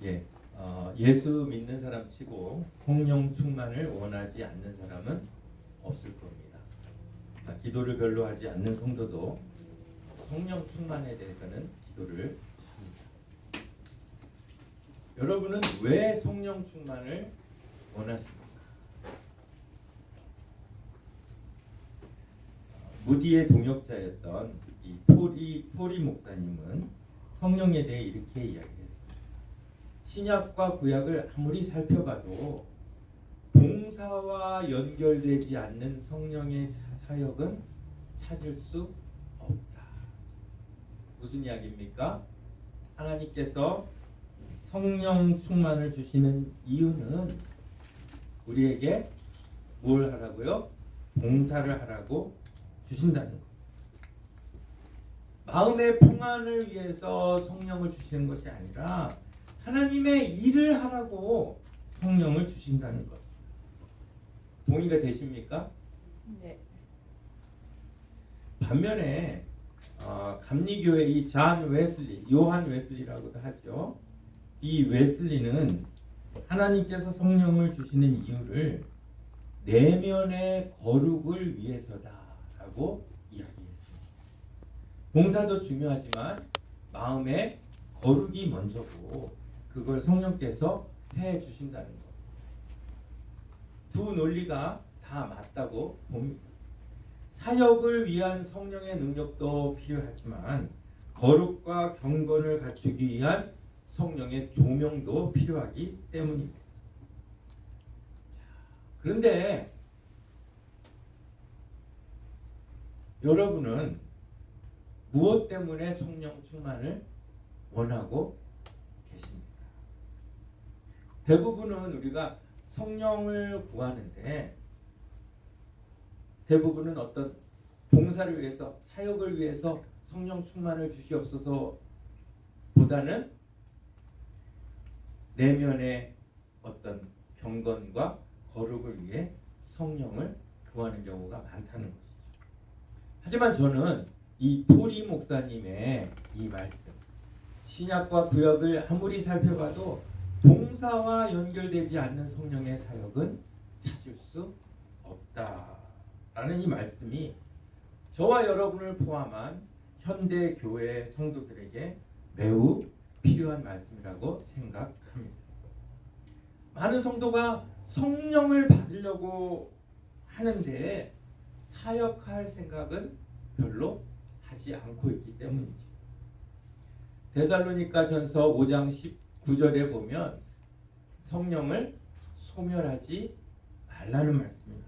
예, 예수 믿는 사람 치고 성령 충만을 원하지 않는 사람은 없을 겁니다. 기도를 별로 하지 않는 성도도 성령 충만에 대해서는 기도를 합니다. 여러분은 왜 성령 충만을 원하십니까? 무디의 동역자였던 이 토리 목사님은 성령에 대해 이렇게 이야기했어요. 신약과 구약을 아무리 살펴봐도 봉사와 연결되지 않는 성령의 사역은 찾을 수 없다. 무슨 이야기입니까? 하나님께서 성령 충만을 주시는 이유는 우리에게 뭘 하라고요? 봉사를 하라고 주신다는 것. 마음의 평안을 위해서 성령을 주시는 것이 아니라 하나님의 일을 하라고 성령을 주신다는 것. 동의가 되십니까? 네. 반면에 감리교회 이 요한 웨슬리라고도 하죠. 이 웨슬리는 하나님께서 성령을 주시는 이유를 내면의 거룩을 위해서다라고 이야기했습니다. 봉사도 중요하지만 마음의 거룩이 먼저고 그걸 성령께서 해 주신다는 것. 두 논리가 다 맞다고 봅니다. 사역을 위한 성령의 능력도 필요하지만 거룩과 경건을 갖추기 위한 성령의 조명도 필요하기 때문입니다. 그런데 여러분은 무엇 때문에 성령 충만을 원하고 계십니까? 대부분은 우리가 성령을 구하는데 대부분은 어떤 봉사를 위해서 사역을 위해서 성령 충만을 주시옵소서 보다는 내면의 어떤 경건과 거룩을 위해 성령을 구하는 경우가 많다는 것이죠. 하지만 저는 이 토리 목사님의 이 말씀, 신약과 구약을 아무리 살펴봐도 봉사와 연결되지 않는 성령의 사역은 찾을 수 없다라는 이 말씀이 저와 여러분을 포함한 현대 교회 성도들에게 매우 필요한 말씀이라고 생각합니다. 많은 성도가 성령을 받으려고 하는데 사역할 생각은 별로 하지 않고 있기 때문이죠. 데살로니가전서 5장 19절에 보면 성령을 소멸하지 말라는 말씀입니다.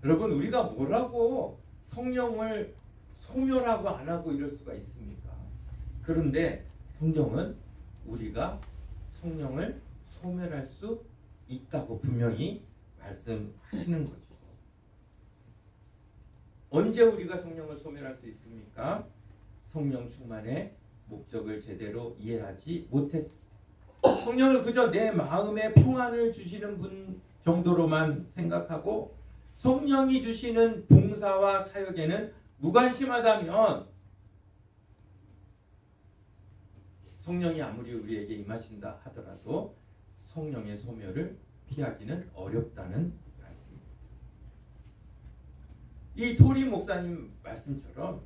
여러분, 우리가 뭐라고 성령을 소멸하고 안 하고 이럴 수가 있습니까? 그런데 성경은 우리가 성령을 소멸할 수 있다고 분명히 말씀하시는 거죠. 언제 우리가 성령을 소멸할 수 있습니까? 성령 충만의 목적을 제대로 이해하지 못했습니다. 성령을 그저 내 마음에 평안을 주시는 분 정도로만 생각하고 성령이 주시는 봉사와 사역에는 무관심하다면 성령이 아무리 우리에게 임하신다 하더라도 성령의 소멸을 피하기는 어렵다는 말씀입니다. 이 토리 목사님 말씀처럼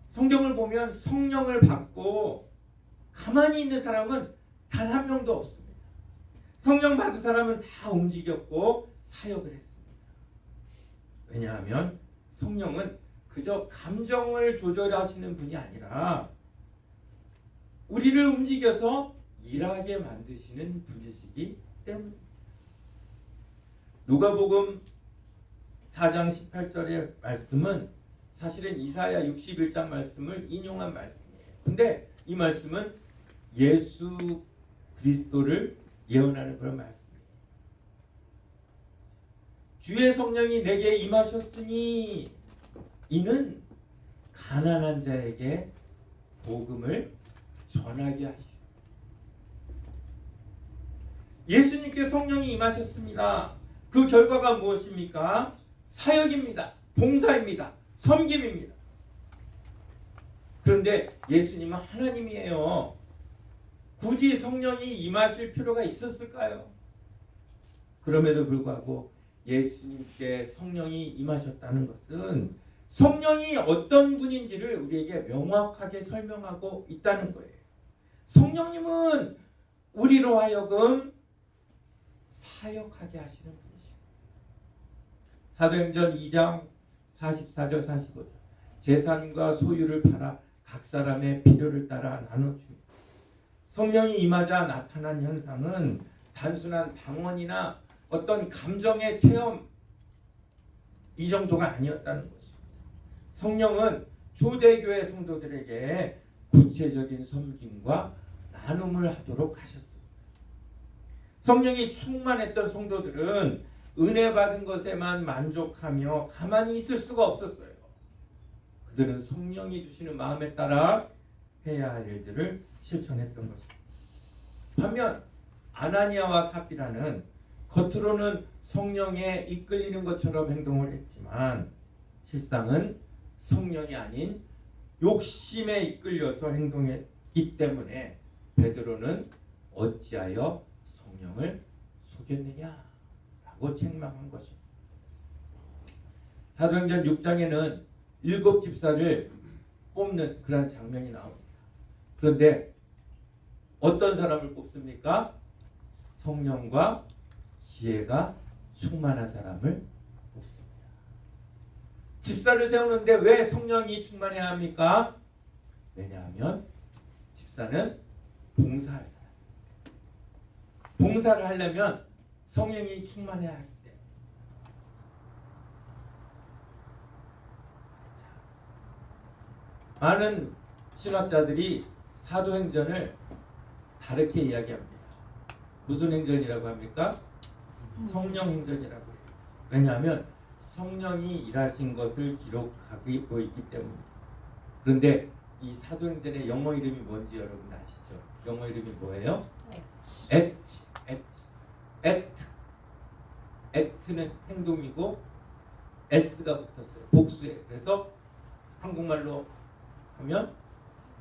성경을 보면 성령을 받고 가만히 있는 사람은 단 한 명도 없습니다. 성령 받은 사람은 다 움직였고 사역을 했습니다. 왜냐하면 성령은 그저 감정을 조절하시는 분이 아니라 우리를 움직여서 일하게 만드시는 분이시기 때문입니다. 누가복음 4장 18절의 말씀은 사실은 이사야 61장 말씀을 인용한 말씀이에요. 근데 이 말씀은 예수 그리스도를 예언하는 그런 말씀이에요. 주의 성령이 내게 임하셨으니 이는 가난한 자에게 복음을 전하게 하시오. 예수님께 성령이 임하셨습니다. 그 결과가 무엇입니까? 사역입니다. 봉사입니다. 섬김입니다. 그런데 예수님은 하나님이에요. 굳이 성령이 임하실 필요가 있었을까요? 그럼에도 불구하고 예수님께 성령이 임하셨다는 것은 성령이 어떤 분인지를 우리에게 명확하게 설명하고 있다는 거예요. 성령님은 우리로 하여금 사역하게 하시는 분이십니다. 사도행전 2장 44절 45절 재산과 소유를 팔아 각 사람의 필요를 따라 나눠줍니다. 성령이 임하자 나타난 현상은 단순한 방언이나 어떤 감정의 체험 이 정도가 아니었다는 것입니다. 성령은 초대교회 성도들에게 구체적인 섬김과 나눔을 하도록 하셨습니다. 성령이 충만했던 성도들은 은혜 받은 것에만 만족하며 가만히 있을 수가 없었어요. 그들은 성령이 주시는 마음에 따라 해야 할 일들을 실천했던 것입니다. 반면 아나니아와 삽비라는 겉으로는 성령에 이끌리는 것처럼 행동을 했지만 실상은 성령이 아닌 욕심에 이끌려서 행동했기 때문에 베드로는 어찌하여 성령을 속였느냐라고 책망한 것입니다. 사도행전 6장에는 7 집사를 뽑는 그런 장면이 나옵니다. 그런데 어떤 사람을 뽑습니까? 성령과 지혜가 충만한 사람을 뽑습니다. 집사를 세우는데 왜 성령이 충만해야 합니까? 왜냐하면 집사는 봉사할 사람. 봉사를 하려면 성령이 충만해야 하기 때문에. 많은 신학자들이 사도행전을 다르게 이야기합니다. 무슨 행전이라고 합니까? 성령 행전이라고 해요. 왜냐하면 성령이 일하신 것을 기록하고 있기 때문입니다. 그런데 이 사도행전의 영어 이름이 뭔지 여러분 아시죠? 영어 이름이 뭐예요? act는 행동이고 s가 붙었어요. 복수에. 그래서 한국말로 하면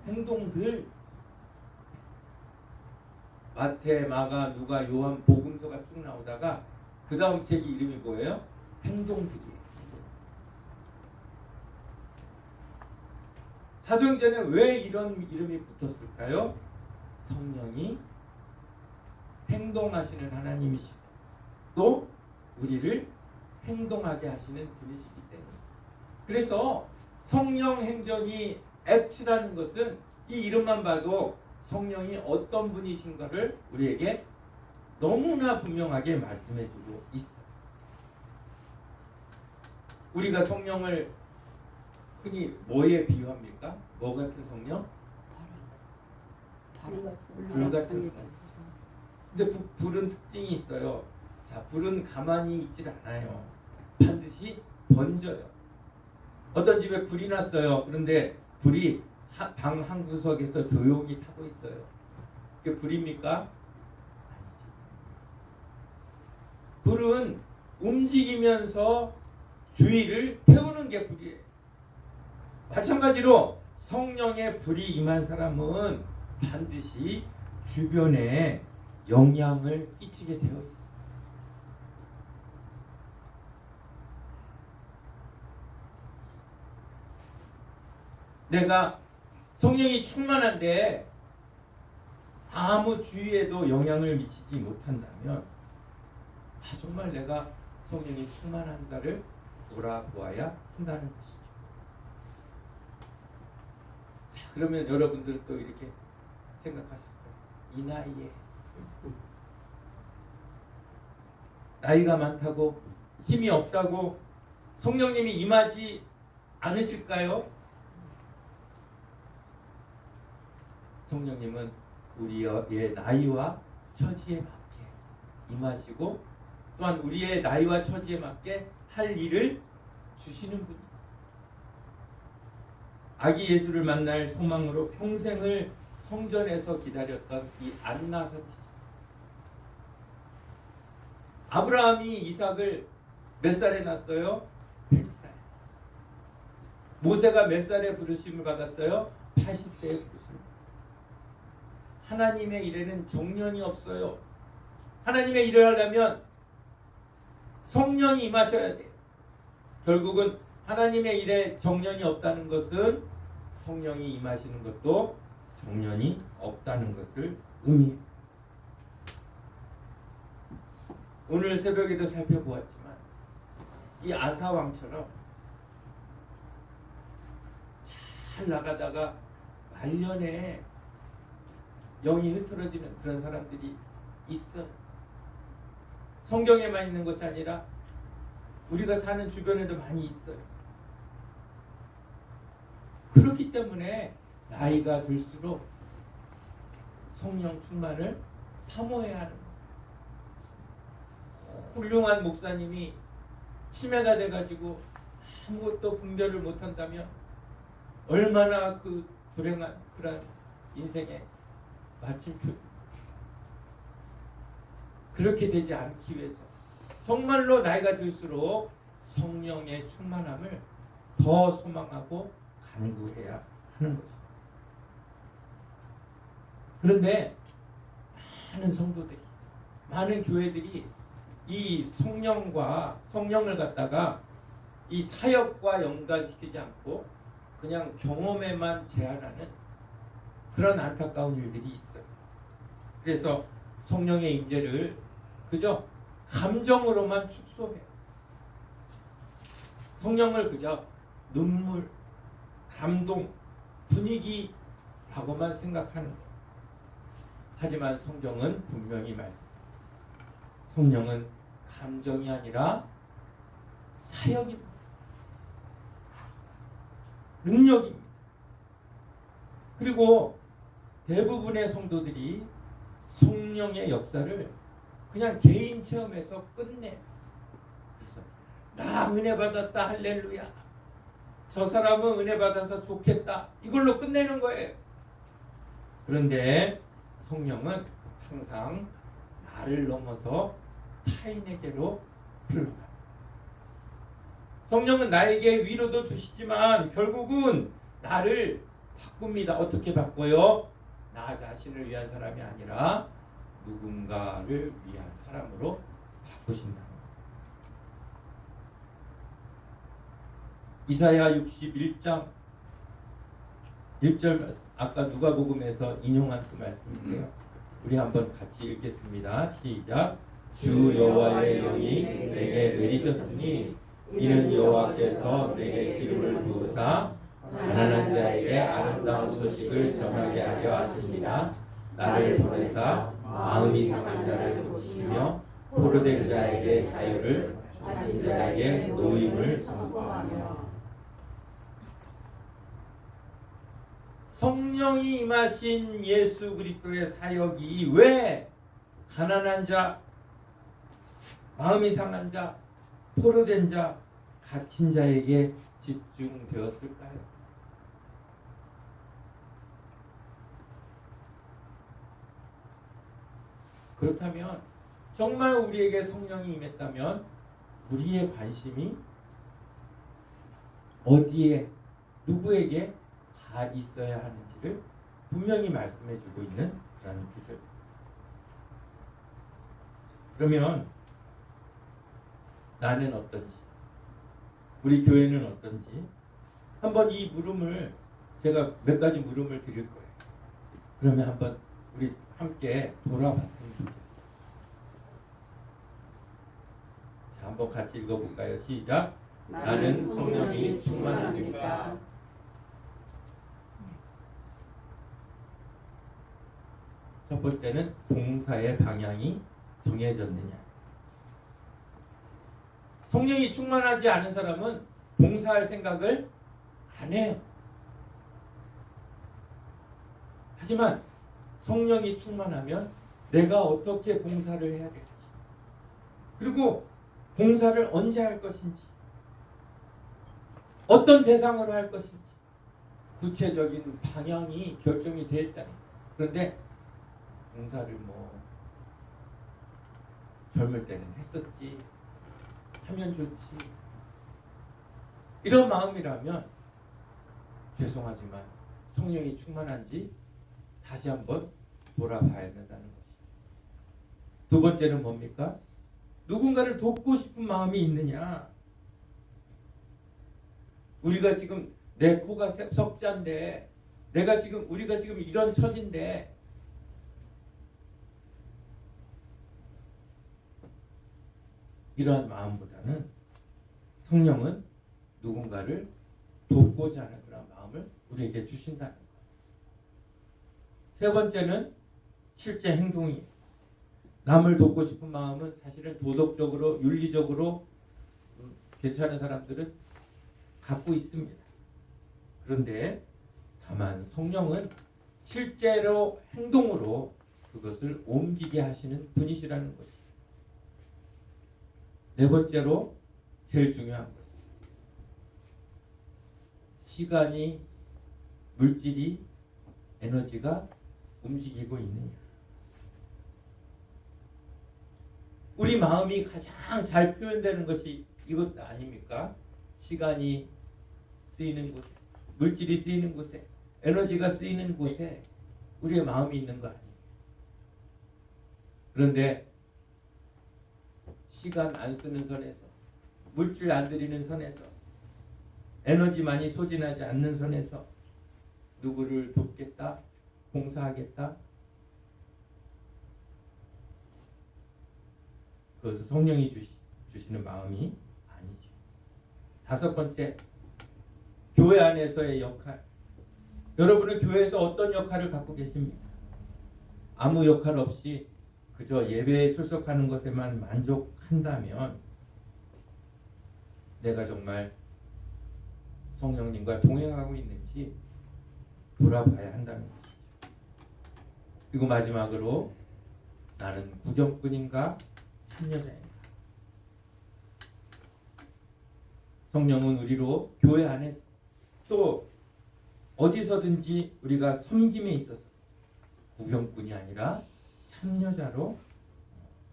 행동들. 마태, 마가, 누가, 요한, 복음서가 쭉 나오다가 그 다음 책이 이름이 뭐예요? 행동들이에요. 사도행전에 왜 이런 이름이 붙었을까요? 성령이 행동하시는 하나님이시고 또 우리를 행동하게 하시는 분이시기 때문에. 그래서 성령 행전이 act라는 것은 이 이름만 봐도 성령이 어떤 분이신가를 우리에게 너무나 분명하게 말씀해주고 있어요. 우리가 성령을 흔히 뭐에 비유합니까? 뭐 같은 성령? 불 같은 성령. 근데 불은 특징이 있어요. 자, 불은 가만히 있질 않아요. 반드시 번져요. 어떤 집에 불이 났어요. 그런데 불이 방 한 구석에서 조용히 타고 있어요. 그게 불입니까? 아니죠. 불은 움직이면서 주위를 태우는 게 불이에요. 마찬가지로 성령의 불이 임한 사람은 반드시 주변에 영향을 끼치게 되어 있어요. 내가 성령이 충만한데 아무 주위에도 영향을 미치지 못한다면 정말 내가 성령이 충만한가를 돌아보아야 한다는 것이죠. 자, 그러면 여러분들 또 이렇게 생각하실 거예요. 이 나이에 나이가 많다고 힘이 없다고 성령님이 임하지 않으실까요? 성령님은 우리의 나이와 처지에 맞게 임하시고 또한 우리의 나이와 처지에 맞게 할 일을 주시는 분입니다. 아기 예수를 만날 소망으로 평생을 성전에서 기다렸던 이 안나 선지자. 아브라함이 이삭을 몇 살에 낳았어요? 100살. 모세가 몇 살에 부르심을 받았어요? 80세에 부르심을. 하나님의 일에는 정년이 없어요. 하나님의 일을 하려면 성령이 임하셔야 돼요. 결국은 하나님의 일에 정년이 없다는 것은 성령이 임하시는 것도 정년이 없다는 것을 의미해요. 오늘 새벽에도 살펴보았지만 이 아사 왕처럼 잘 나가다가 말년에 영이 흐트러지는 그런 사람들이 있어. 성경에만 있는 것이 아니라 우리가 사는 주변에도 많이 있어요. 그렇기 때문에 나이가 들수록 성령 충만을 사모해야 하는 거예요. 훌륭한 목사님이 치매가 돼가지고 아무것도 분별을 못한다면 얼마나 그 불행한 그런 인생의 마침표. 그렇게 되지 않기 위해서 정말로 나이가 들수록 성령의 충만함을 더 소망하고 간구해야 하는 것입니다. 그런데 많은 성도들이, 많은 교회들이 이 성령을 갖다가 이 사역과 연관시키지 않고 그냥 경험에만 제한하는 그런 안타까운 일들이 있어요. 그래서 성령의 임재를 그저 감정으로만 축소해요. 성령을 그저 눈물, 감동, 분위기라고만 생각하는 거예요. 하지만 성경은 분명히 말씀합니다. 성령은 감정이 아니라 사역입니다. 능력입니다. 그리고 대부분의 성도들이 성령의 역사를 그냥 개인 체험에서 끝내요. 그래서 나 은혜 받았다 할렐루야. 저 사람은 은혜 받아서 좋겠다. 이걸로 끝내는 거예요. 그런데 성령은 항상 나를 넘어서 타인에게로 흘러갑니다. 성령은 나에게 위로도 주시지만 결국은 나를 바꿉니다. 어떻게 바꿔요? 나 자신을 위한 사람이 아니라 누군가를 위한 사람으로 바꾸신다. 이사야 61장 1절 말씀, 아까 누가복음에서 인용한 그 말씀인데요. 우리 한번 같이 읽겠습니다. 시작. 주 여호와의 영이 내게 내리셨으니 이는 여호와께서 내게 기름을 부으사 가난한 자에게 아름다운 소식을 전하게 하려 하십니다. 나를 보내사 마음이 상한 자를 고치시며 포로된 자에게 자유를, 다친 자에게 노임을 선포하며. 성령이 임하신 예수 그리스도의 사역이 왜 가난한 자, 마음이 상한 자, 포로된 자, 갇힌 자에게 집중되었을까요? 그렇다면 정말 우리에게 성령이 임했다면 우리의 관심이 어디에, 누구에게 가 있어야 하는지를 분명히 말씀해주고 있는 그런 구조입니다. 그러면 나는 어떤지, 우리 교회는 어떤지 한번 이 물음을, 제가 몇 가지 물음을 드릴 거예요. 그러면 한번 우리 함께 돌아봤으면 좋겠어요. 자, 한번 같이 읽어볼까요? 시작. 나는 성령이 충만합니까? 첫 번째는 봉사의 방향이 정해졌느냐. 성령이 충만하지 않은 사람은 봉사할 생각을 안 해요. 하지만 성령이 충만하면 내가 어떻게 봉사를 해야 될지, 그리고 봉사를 언제 할 것인지, 어떤 대상으로 할 것인지 구체적인 방향이 결정이 되어 있다는 거예요. 그런데 봉사를 젊을 때는 했었지, 하면 좋지, 이런 마음이라면 죄송하지만 성령이 충만한지 다시 한번 돌아봐야 된다는 것이죠. 두 번째는 뭡니까? 누군가를 돕고 싶은 마음이 있느냐? 우리가 지금 내 코가 석자인데, 우리가 지금 이런 처지인데, 이러한 마음보다는 성령은 누군가를 돕고자 하는 그런 마음을 우리에게 주신다는 것. 세 번째는 실제 행동이에요. 남을 돕고 싶은 마음은 사실은 도덕적으로, 윤리적으로 괜찮은 사람들은 갖고 있습니다. 그런데 다만 성령은 실제로 행동으로 그것을 옮기게 하시는 분이시라는 것이죠. 네 번째로 제일 중요한 것. 시간이, 물질이, 에너지가 움직이고 있느냐. 우리 마음이 가장 잘 표현되는 것이 이것 아닙니까? 시간이 쓰이는 곳에, 물질이 쓰이는 곳에, 에너지가 쓰이는 곳에 우리의 마음이 있는 거 아니에요. 그런데 시간 안 쓰는 선에서, 물질 안 들이는 선에서, 에너지 많이 소진하지 않는 선에서 누구를 돕겠다, 봉사하겠다, 그것은 성령이 주시는 마음이 아니죠. 다섯 번째, 교회 안에서의 역할. 여러분은 교회에서 어떤 역할을 갖고 계십니까? 아무 역할 없이 그저 예배에 출석하는 것에만 만족한다면 내가 정말 성령님과 동행하고 있는지 돌아봐야 한다는 것이죠. 그리고 마지막으로 나는 구경꾼인가 참여자인가. 성령은 우리로 교회 안에서 또 어디서든지 우리가 섬김에 있어서 구경꾼이 아니라 참여자로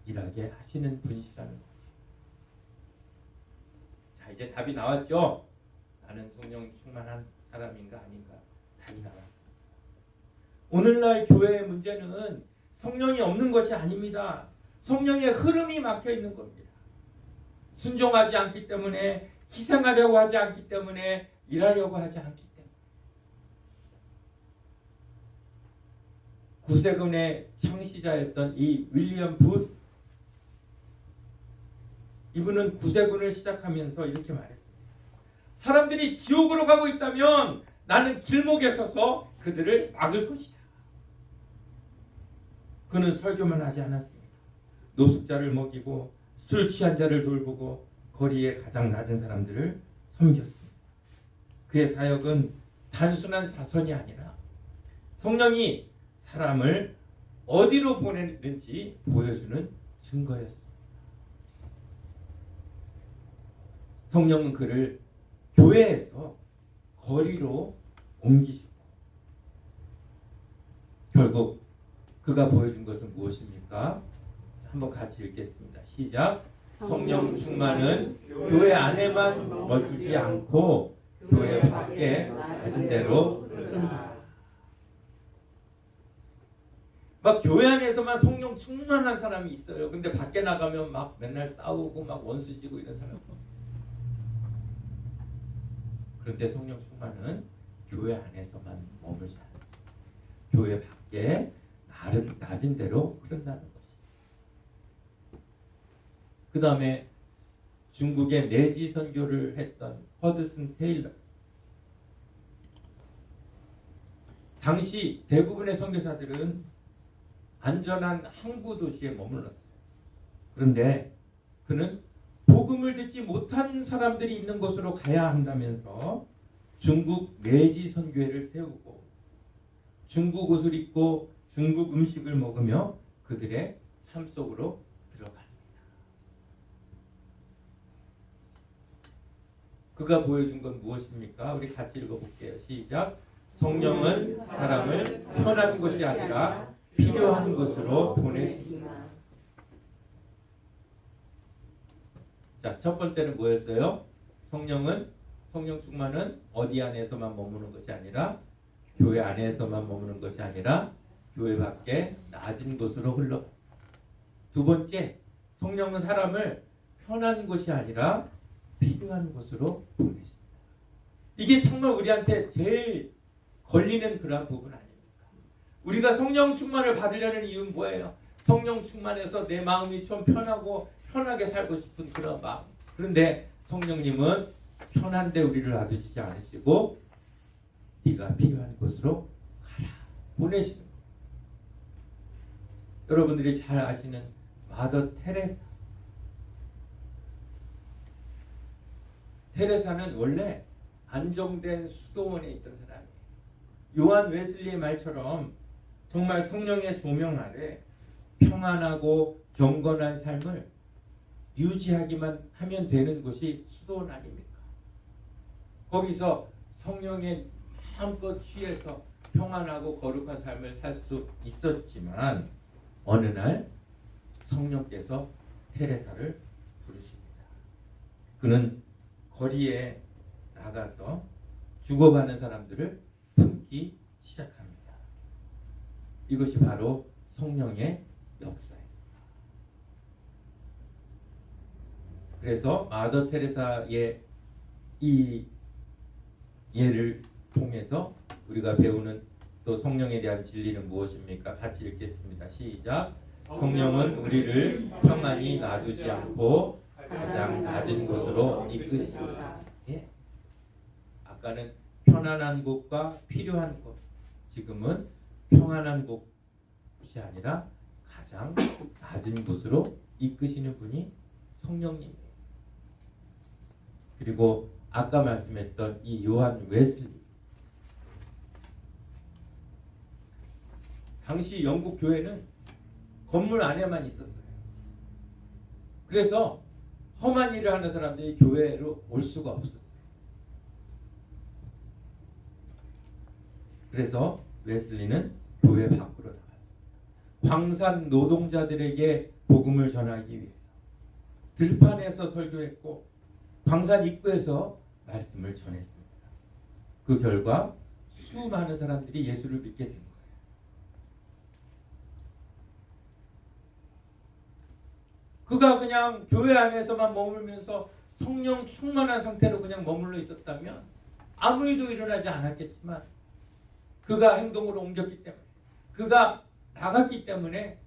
일하게 하시는 분이시라는 거죠. 자, 이제 답이 나왔죠? 나는 성령 충만한 사람인가 아닌가? 답이 나왔습니다. 오늘날 교회의 문제는 성령이 없는 것이 아닙니다. 성령의 흐름이 막혀 있는 겁니다. 순종하지 않기 때문에, 희생하려고 하지 않기 때문에, 일하려고 하지 않기 때문에. 구세군의 창시자였던 이 윌리엄 부스, 이분은 구세군을 시작하면서 이렇게 말했습니다. 사람들이 지옥으로 가고 있다면 나는 길목에 서서 그들을 막을 것이다. 그는 설교만 하지 않았습니다. 노숙자를 먹이고 술 취한 자를 돌보고 거리에 가장 낮은 사람들을 섬겼습니다. 그의 사역은 단순한 자선이 아니라 성령이 사람을 어디로 보내는지 보여주는 증거였습니다. 성령은 그를 교회에서 거리로 옮기시고 결국 그가 보여준 것은 무엇입니까? 한번 같이 읽겠습니다. 시작. 성령 충만은 교회 안에만 머물지 않고 교회 밖에 가진 대로 흐른다. 막 교회 안에서만 성령 충만한 사람이 있어요. 근데 밖에 나가면 막 맨날 싸우고 막 원수지고 이런 사람이 있어요. 그런데 성령 충만은 교회 안에서만 머물지 않습니다. 교회 밖에 낮은 대로 흐른다는 것이죠. 그 다음에 중국의 내지 선교를 했던 허드슨 테일러. 당시 대부분의 선교사들은 안전한 항구 도시에 머물렀어요. 그런데 그는 복음을 듣지 못한 사람들이 있는 곳으로 가야 한다면서 중국 내지 선교회를 세우고 중국 옷을 입고 중국 음식을 먹으며 그들의 삶 속으로 들어갑니다. 그가 보여준 건 무엇입니까? 우리 같이 읽어볼게요. 시작. 성령은 사람을 편한 곳이 아니라 필요한 곳으로 보내십니다. 자, 첫 번째는 뭐였어요? 성령 충만은 어디 안에서만 머무는 것이 아니라 교회 안에서만 머무는 것이 아니라 교회 밖에 낮은 곳으로 흘러. 두 번째, 성령은 사람을 편한 곳이 아니라 필요한 곳으로 보내십니다. 이게 정말 우리한테 제일 걸리는 그러한 부분 아닙니까? 우리가 성령 충만을 받으려는 이유는 뭐예요? 성령 충만해서 내 마음이 좀 편하고 편하게 살고 싶은 그런 마음. 그런데 성령님은 편한데 우리를 놔두시지 않으시고 네가 필요한 곳으로 가라 보내시는 거예요. 여러분들이 잘 아시는 마더 테레사. 테레사는 원래 안정된 수도원에 있던 사람이에요. 요한 웨슬리의 말처럼 정말 성령의 조명 아래 평안하고 경건한 삶을 유지하기만 하면 되는 곳이 수도원 아닙니까? 거기서 성령의 마음껏 취해서 평안하고 거룩한 삶을 살 수 있었지만 어느 날 성령께서 테레사를 부르십니다. 그는 거리에 나가서 죽어가는 사람들을 품기 시작합니다. 이것이 바로 성령의 역사입니다. 그래서 마더 테레사의 이 예를 통해서 우리가 배우는 또 성령에 대한 진리는 무엇입니까? 같이 읽겠습니다. 시작. 성령은 우리를 평안히 놔두지 않고 가장 낮은 곳으로 이끄시리라. 예. 아까는 편안한 곳과 필요한 곳, 지금은 평안한 곳이 아니라 가장 낮은 곳으로 이끄시는 분이 성령님이에요. 그리고 아까 말씀했던 이 요한 웨슬리, 당시 영국 교회는 건물 안에만 있었어요. 그래서 험한 일을 하는 사람들이 교회로 올 수가 없었어요. 그래서 웨슬리는 교회 밖으로 나갔습니다. 광산 노동자들에게 복음을 전하기 위해서 들판에서 설교했고 광산 입구에서 말씀을 전했습니다. 그 결과 수많은 사람들이 예수를 믿게 된 거예요. 그가 그냥 교회 안에서만 머물면서 성령 충만한 상태로 그냥 머물러 있었다면 아무 일도 일어나지 않았겠지만 그가 행동으로 옮겼기 때문에, 그가 나갔기 때문에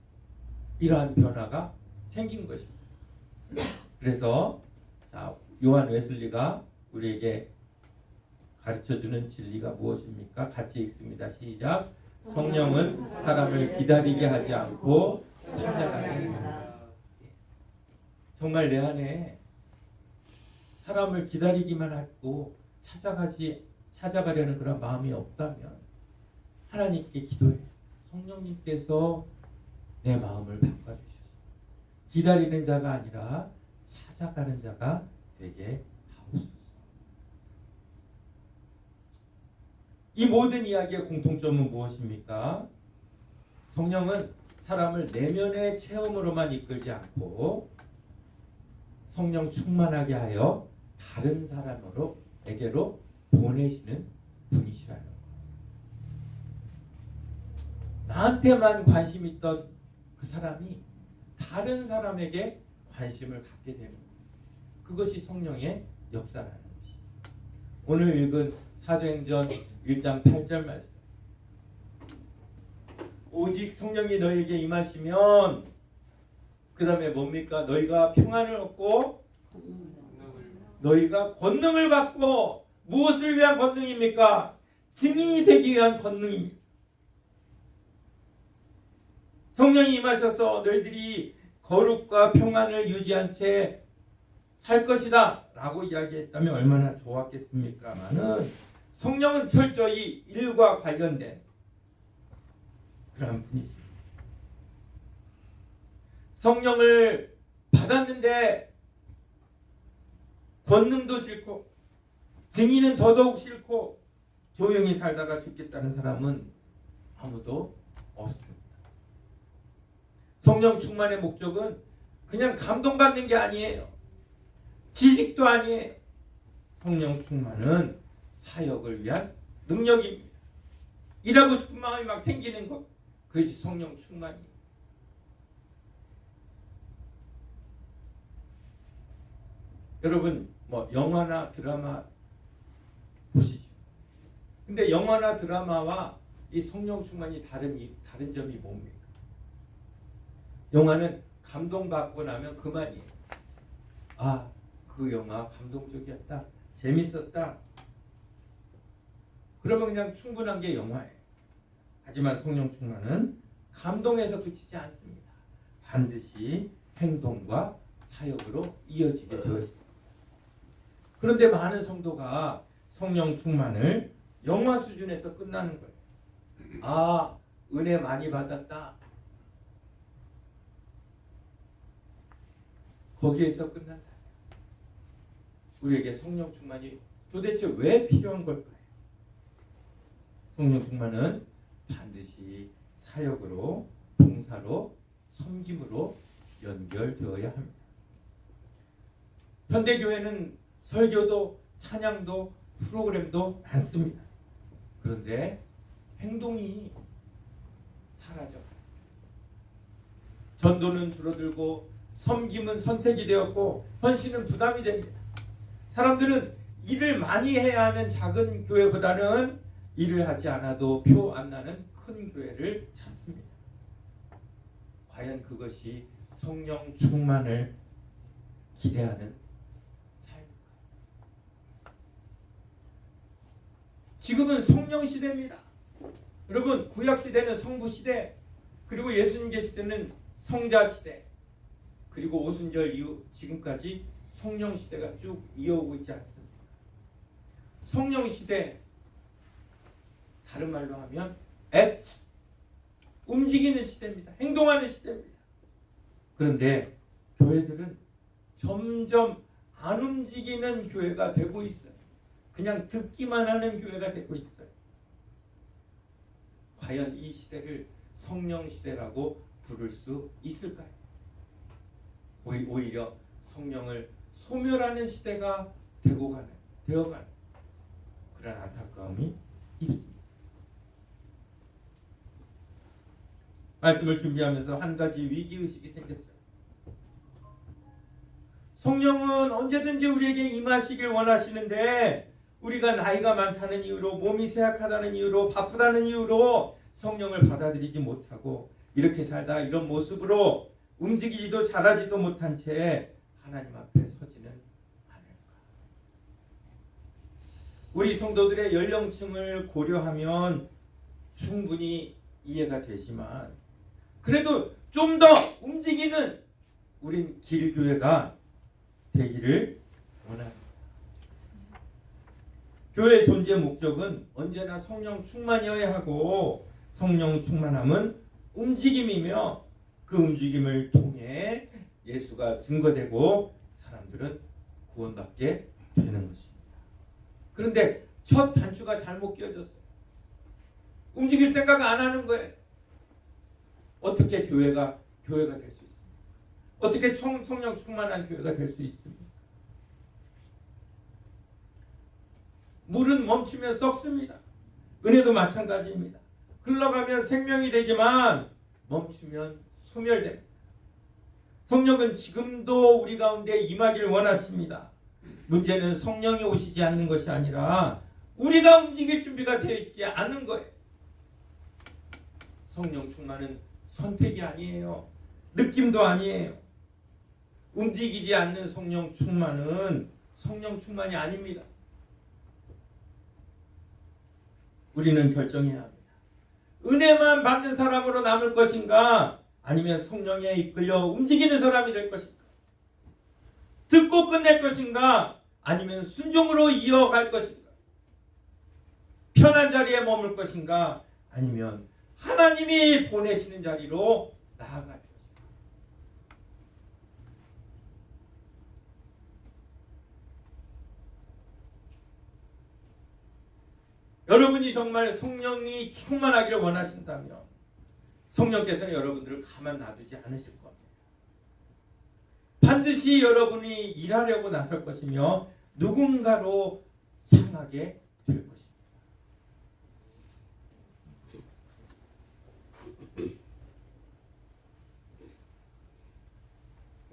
이러한 변화가 생긴 것입니다. 그래서 요한 웨슬리가 우리에게 가르쳐주는 진리가 무엇입니까? 같이 읽습니다. 시작. 성령은 사람을 기다리게 하지 않고 찾아가게 합니다. 정말 내 안에 사람을 기다리기만 하고 찾아가려는 그런 마음이 없다면 하나님께 기도해. 성령님께서 내 마음을 바꿔주셔서 기다리는 자가 아니라 찾아가는 자가 되게 하옵소서. 이 모든 이야기의 공통점은 무엇입니까? 성령은 사람을 내면의 체험으로만 이끌지 않고 성령 충만하게 하여 다른 사람에게로 보내시는 분이시라는 거예요. 나한테만 관심 있던 그 사람이 다른 사람에게 관심을 갖게 되는 거예요. 그것이 성령의 역사라는 것이죠. 오늘 읽은 사도행전 1장 8절 말씀. 오직 성령이 너희에게 임하시면 그 다음에 뭡니까? 너희가 평안을 얻고 너희가 권능을 받고 무엇을 위한 권능입니까? 증인이 되기 위한 권능입니다. 성령이 임하셔서 너희들이 거룩과 평안을 유지한 채 살 것이다 라고 이야기했다면 얼마나 좋았겠습니까마는 성령은 철저히 일과 관련된 그런 분이십니다. 성령을 받았는데 권능도 싫고 증인은 더더욱 싫고 조용히 살다가 죽겠다는 사람은 아무도 없습니다. 성령 충만의 목적은 그냥 감동받는 게 아니에요. 지식도 아니에요. 성령 충만은 사역을 위한 능력입니다. 일하고 싶은 마음이 막 생기는 것, 그 그것이 성령 충만이에요. 여러분 뭐 영화나 드라마 보시죠. 근데 영화나 드라마와 이 성령 충만이 다른 점이 뭡니까? 영화는 감동받고 나면 그만이에요. 아, 그 영화 감동적이었다. 재밌었다. 그러면 그냥 충분한 게 영화예요. 하지만 성령 충만은 감동에서 그치지 않습니다. 반드시 행동과 사역으로 이어지게 되어 있습니다. 그런데 많은 성도가 성령 충만을 영화 수준에서 끝나는 거예요. 아, 은혜 많이 받았다. 거기에서 끝난다. 우리에게 성령 충만이 도대체 왜 필요한 걸까요? 성령 충만은 반드시 사역으로, 봉사로, 섬김으로 연결되어야 합니다. 현대교회는 설교도 찬양도 프로그램도 많습니다. 그런데 행동이 사라져. 전도는 줄어들고 섬김은 선택이 되었고 헌신은 부담이 됩니다. 사람들은 일을 많이 해야 하는 작은 교회보다는 일을 하지 않아도 표 안 나는 큰 교회를 찾습니다. 과연 그것이 성령 충만을 기대하는 삶일까요? 지금은 성령 시대입니다. 여러분, 구약 시대는 성부 시대, 그리고 예수님 계실 때는 성자 시대, 그리고 오순절 이후 지금까지 성령 시대가 쭉 이어오고 있지 않습니까? 성령 시대, 다른 말로 하면 act, 움직이는 시대입니다. 행동하는 시대입니다. 그런데 교회들은 점점 안 움직이는 교회가 되고 있어요. 그냥 듣기만 하는 교회가 되고 있어요. 과연 이 시대를 성령 시대라고 부를 수 있을까요? 오히려 성령을 소멸하는 시대가 되어가는 그런 안타까움이 있습니다. 말씀을 준비하면서 한 가지 위기의식이 생겼어요. 성령은 언제든지 우리에게 임하시길 원하시는데 우리가 나이가 많다는 이유로, 몸이 쇠약하다는 이유로, 바쁘다는 이유로 성령을 받아들이지 못하고 이렇게 살다 이런 모습으로 움직이지도 잘하지도 못한 채 하나님 앞에 서지는 않을까. 우리 성도들의 연령층을 고려하면 충분히 이해가 되지만 그래도 좀 더 움직이는 우린 길교회가 되기를 원합니다. 교회의 존재 목적은 언제나 성령 충만이어야 하고 성령 충만함은 움직임이며 그 움직임을 통해 예수가 증거되고 사람들은 구원받게 되는 것입니다. 그런데 첫 단추가 잘못 끼워졌어요. 움직일 생각 안 하는 거예요. 어떻게 교회가 될 수 있습니까? 어떻게 성령 충만한 교회가 될 수 있습니까? 물은 멈추면 썩습니다. 은혜도 마찬가지입니다. 흘러가면 생명이 되지만 멈추면 소멸됩니다. 성령은 지금도 우리 가운데 임하길 원하십니다. 문제는 성령이 오시지 않는 것이 아니라 우리가 움직일 준비가 되어 있지 않은 거예요. 성령 충만은 선택이 아니에요. 느낌도 아니에요. 움직이지 않는 성령 충만은 성령 충만이 아닙니다. 우리는 결정해야 합니다. 은혜만 받는 사람으로 남을 것인가, 아니면 성령에 이끌려 움직이는 사람이 될 것인가, 듣고 끝낼 것인가, 아니면 순종으로 이어갈 것인가, 편한 자리에 머물 것인가, 아니면 하나님이 보내시는 자리로 나아갈 것인가. 여러분이 정말 성령이 충만하기를 원하신다면 성령께서는 여러분들을 가만 놔두지 않으실 겁니다. 반드시 여러분이 일하려고 나설 것이며 누군가로 향하게 될 것입니다.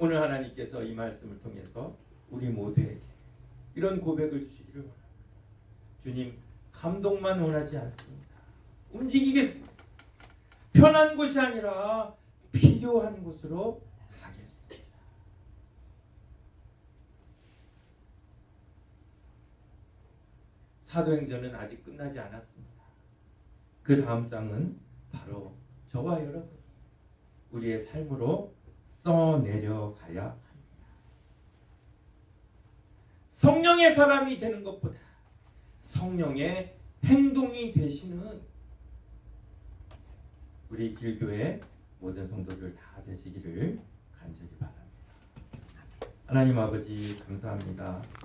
오늘 하나님께서 이 말씀을 통해서 우리 모두에게 이런 고백을 주시기를 원합니다. 주님, 감동만 원하지 않습니다. 움직이겠습니다. 편한 곳이 아니라 필요한 곳으로 가겠습니다. 사도행전은 아직 끝나지 않았습니다. 그 다음 장은 바로 저와 여러분 우리의 삶으로 써내려가야 합니다. 성령의 사람이 되는 것보다 성령의 행동이 되시는 우리 길교회 모든 성도들 다 되시기를 간절히 바랍니다. 하나님 아버지 감사합니다.